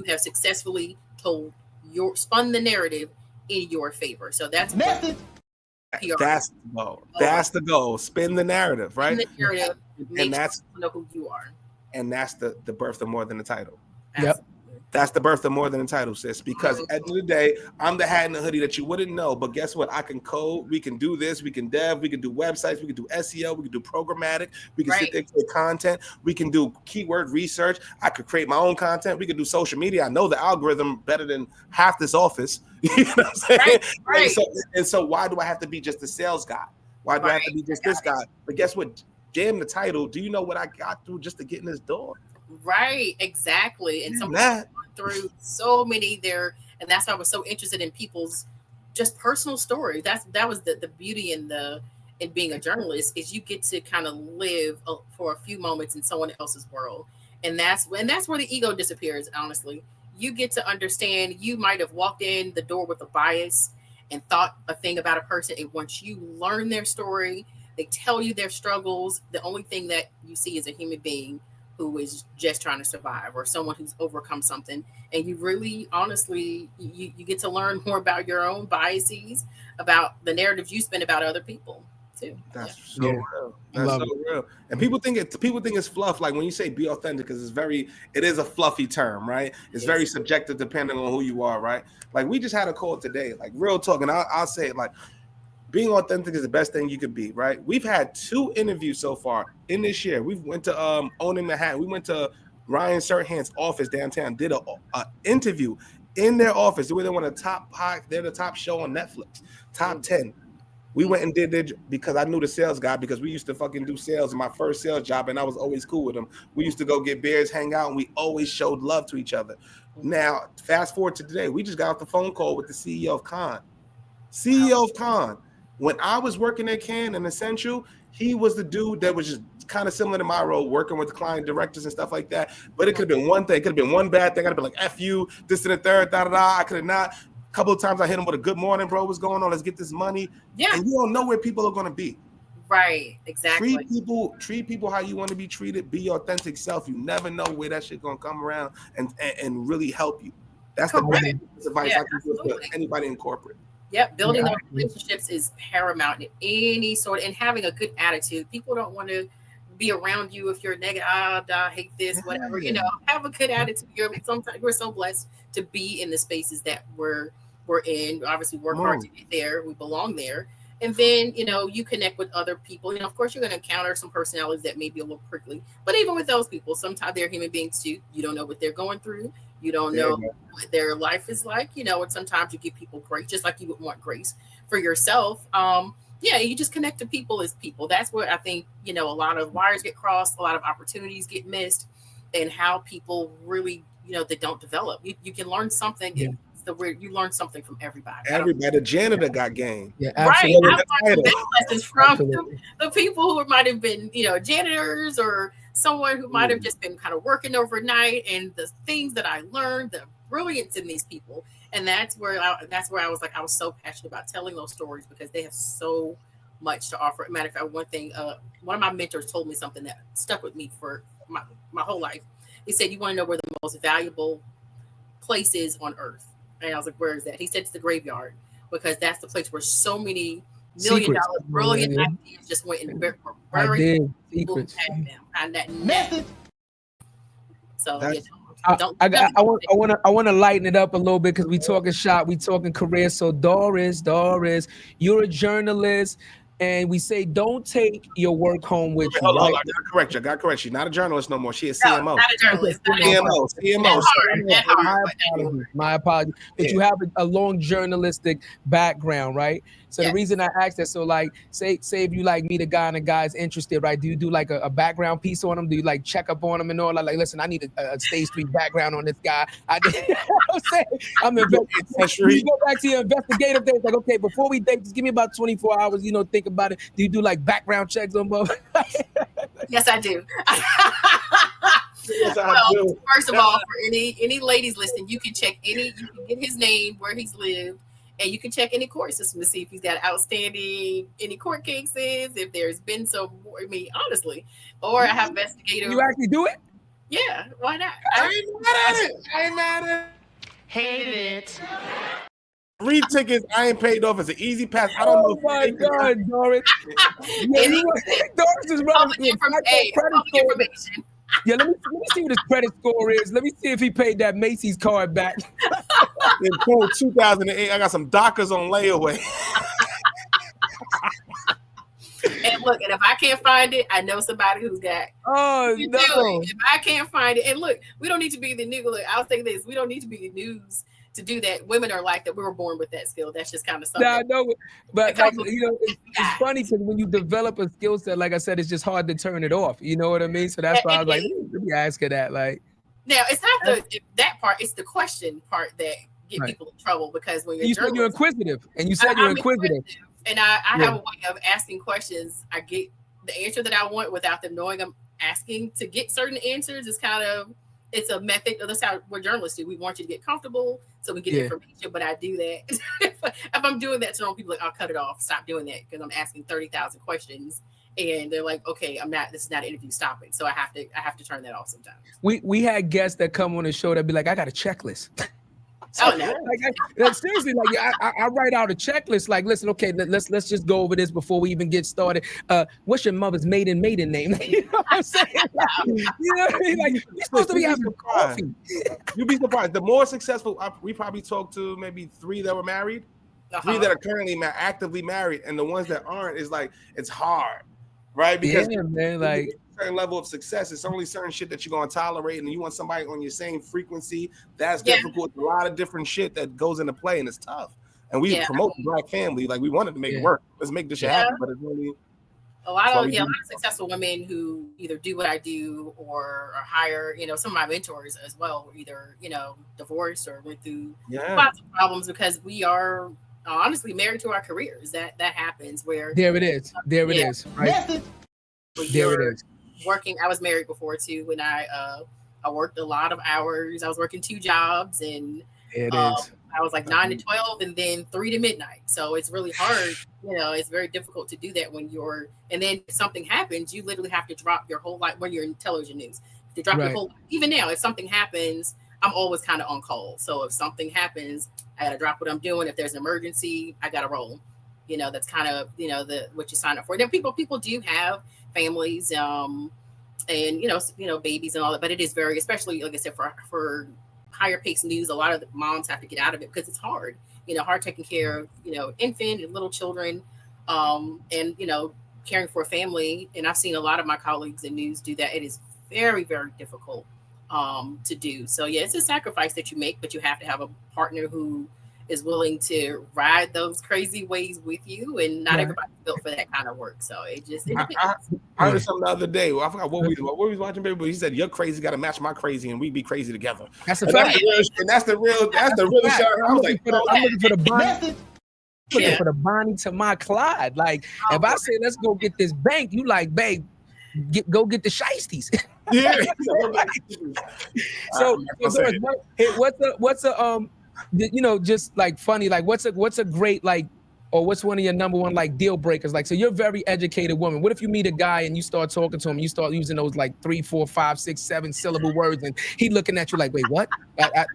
you have successfully spun the narrative in your favor. So that's method. PR. That's the goal. That's the goal. Spin the narrative, right? Spin the narrative, and that's sure know who you are. And that's the birth of More Than a Title. Yep. That's the birth of More Than a Title, sis. Because at the end of the day, I'm the hat and the hoodie that you wouldn't know. But guess what? I can code. We can do this. We can dev. We can do websites. We can do SEO. We can do programmatic. We can sit there and create content. We can do keyword research. I could create my own content. We can do social media. I know the algorithm better than half this office. You know what I'm saying? Right. And so why do I have to be just the sales guy? Why do I have to be just this guy? But guess what? Damn the title. Do you know what I got through just to get in this door? Right, exactly. And someone gone through so many there, and that's why I was so interested in people's just personal story. That was the beauty in being a journalist, is you get to kind of live for a few moments in someone else's world, and that's where the ego disappears. Honestly, you get to understand. You might have walked in the door with a bias and thought a thing about a person, and once you learn their story, they tell you their struggles. The only thing that you see is a human being who is just trying to survive, or someone who's overcome something. And you really, honestly, you get to learn more about your own biases, about the narratives you spin about other people too. That's so real. That's so real. And people think it's fluff. Like when you say be authentic, because it is a fluffy term, right? It's very subjective depending on who you are, right? Like we just had a call today, like real talk, and I'll say it like, being authentic is the best thing you could be, right? We've had 2 interviews so far in this year. We went to Owning Manhattan. We went to Ryan Serhant's office downtown, did a interview in their office. They're one of the they're the top show on Netflix, top 10. We went and did it because I knew the sales guy, because we used to fucking do sales in my first sales job, and I was always cool with him. We used to go get beers, hang out, and we always showed love to each other. Now, fast forward to today. We just got off the phone call with the CEO of Khan. CEO of Khan. When I was working at Cannes and Essential, he was the dude that was just kind of similar to my role, working with the client directors and stuff like that. But it could have been one thing. It could have been one bad thing. I'd have been like, F you, this and the third, da-da-da. I could have not. A couple of times I hit him with a good morning, bro. What's going on? Let's get this money. Yeah. And you don't know where people are going to be. Right, exactly. Treat people how you want to be treated. Be your authentic self. You never know where that shit going to come around and really help you. That's the best advice I can give to anybody in corporate. Yep, building those relationships is paramount in any sort, and having a good attitude. People don't want to be around you if you're negative. I hate this, whatever. You know, have a good attitude. Sometimes we're so blessed to be in the spaces that we're in. Obviously, work hard to get there. We belong there. And then, you connect with other people. Of course, you're going to encounter some personalities that may be a little prickly. But even with those people, sometimes they're human beings too. You don't know what they're going through. You don't know what their life is like. And sometimes you give people grace, just like you would want grace for yourself. You just connect to people as people. That's what I think, a lot of wires get crossed, a lot of opportunities get missed, and how people really, they don't develop. You can learn something. Yeah. You learn something from everybody. The janitor got game. Yeah, absolutely. Right. I learned the lessons from the people who might have been, janitors, or someone who might have just been kind of working overnight, and the things that I learned, the brilliance in these people. And that's where I was like, I was so passionate about telling those stories, because they have so much to offer. Matter of fact, one thing, one of my mentors told me something that stuck with me for my whole life. He said, you want to know where the most valuable place is on earth? And I was like, where is that? He said it's the graveyard, because that's the place where so many $million-dollar brilliant ideas just went and buried. Secrets. And that method. So I want to lighten it up a little bit, because we talking shop, we talking career. So Doris, you're a journalist. And we say, don't take your work home with you. Hold on, I got correct. She's not a journalist no more. She is CMO. No, not a journalist. CMO. My apologies. But you have a long journalistic background, right? So the reason I asked that, so like, say if you like meet a guy and a guy's interested, right? Do you do like a background piece on him? Do you like check up on him and all? Like, listen, I need a State Street background on this guy. I'm investing. You go back to your investigative days, like, okay, before we date, just give me about 24 hours, think about it. Do you do like background checks on both? Yes, I do. First of all, for any ladies listening, you can check you can get his name, where he's lived, and you can check any court system to see if he's got outstanding any court cases, if there's been honestly, or I have investigators. You actually do it? Yeah, why not? I ain't mad at Hated it. 3 tickets I ain't paid off. It's an easy pass. I don't know. Oh my God, Doris. Yeah, Doris is running public information. Yeah, let me see what his credit score is. Let me see if he paid that Macy's card back. In 2008, I got some Dockers on layaway. And look, and if I can't find it, I know somebody who's got. Oh no! If I can't find it, and look, we don't need to be the news. Look, I'll say this: we don't need to be the news to do that. Women are like that. We were born with that skill. That's just kind of something. Yeah, I know, but like, it's funny because when you develop a skill set, like I said, it's just hard to turn it off. You know what I mean? So that's why I was like, let me ask her that. Like, now it's not that part; it's the question part that get people in trouble because when you said you're inquisitive, and you said you're inquisitive. And I have a way of asking questions. I get the answer that I want without them knowing I'm asking. To get certain answers is kind of, it's a method. That's how what journalists do. We want you to get comfortable so we get information, but I do that. If I'm doing that to people, like, I'll cut it off. Stop doing that because I'm asking 30,000 questions. And they're like, okay, this is not an interview, stop it. So I have to turn that off sometimes. We had guests that come on the show that be like, I got a checklist. So, like, seriously, like I write out a checklist. Like, listen, okay, let's just go over this before we even get started. What's your mother's maiden name? You know what I'm saying? Like, you know what I mean? Like, you're supposed to be having coffee. You'd be surprised. The more successful, we probably talked to maybe 3 that were married, 3 that are currently actively married, and the ones that aren't is like it's hard, right? Because man, like. Certain level of success, it's only certain shit that you're gonna tolerate, and you want somebody on your same frequency. That's difficult. A lot of different shit that goes into play, and it's tough. And we promote the Black family, like we wanted to make it work. Let's make this shit happen, but it's really a lot of successful women who either do what I do or hire. Some of my mentors as well were either divorced or went through lots of problems because we are honestly married to our careers. That happens where there it is. Right. There it is. Working, I was married before too. When I worked a lot of hours. I was working 2 jobs, and I was like 9 to 12, and then 3 to midnight. So it's really hard. It's very difficult to do that when you're. And then if something happens, you literally have to drop your whole life when you're in television news. To drop your whole life. Even now, if something happens, I'm always kind of on call. So if something happens, I gotta drop what I'm doing. If there's an emergency, I gotta roll. That's kind of what you sign up for. Then people do have families, and babies and all that, but it is very, especially like I said, for higher paced news, a lot of the moms have to get out of it because it's hard. Hard taking care of infant and little children, and caring for a family. And I've seen a lot of my colleagues in news do that. It is very, very difficult to do. So it's a sacrifice that you make, but you have to have a partner who is willing to ride those crazy waves with you, and not everybody's built for that kind of work. So it depends. I heard something the other day. I forgot what we was watching, baby, but he said, "Your crazy got to match my crazy, and we be crazy together." That's a fact. That's the real shot. I was like, I'm looking for the Bonnie. Looking for the Bonnie to my Clyde. Like, if I say let's go get this bank, you like, babe, go get the shiesties. Yeah. So what's a just like funny, like what's a great, like, or what's one of your number one like deal breakers? Like, so you're a very educated woman. What if you meet a guy and you start talking to him, you start using those like 3, 4, 5, 6, 7 syllable words, and he looking at you like, wait, what? I'm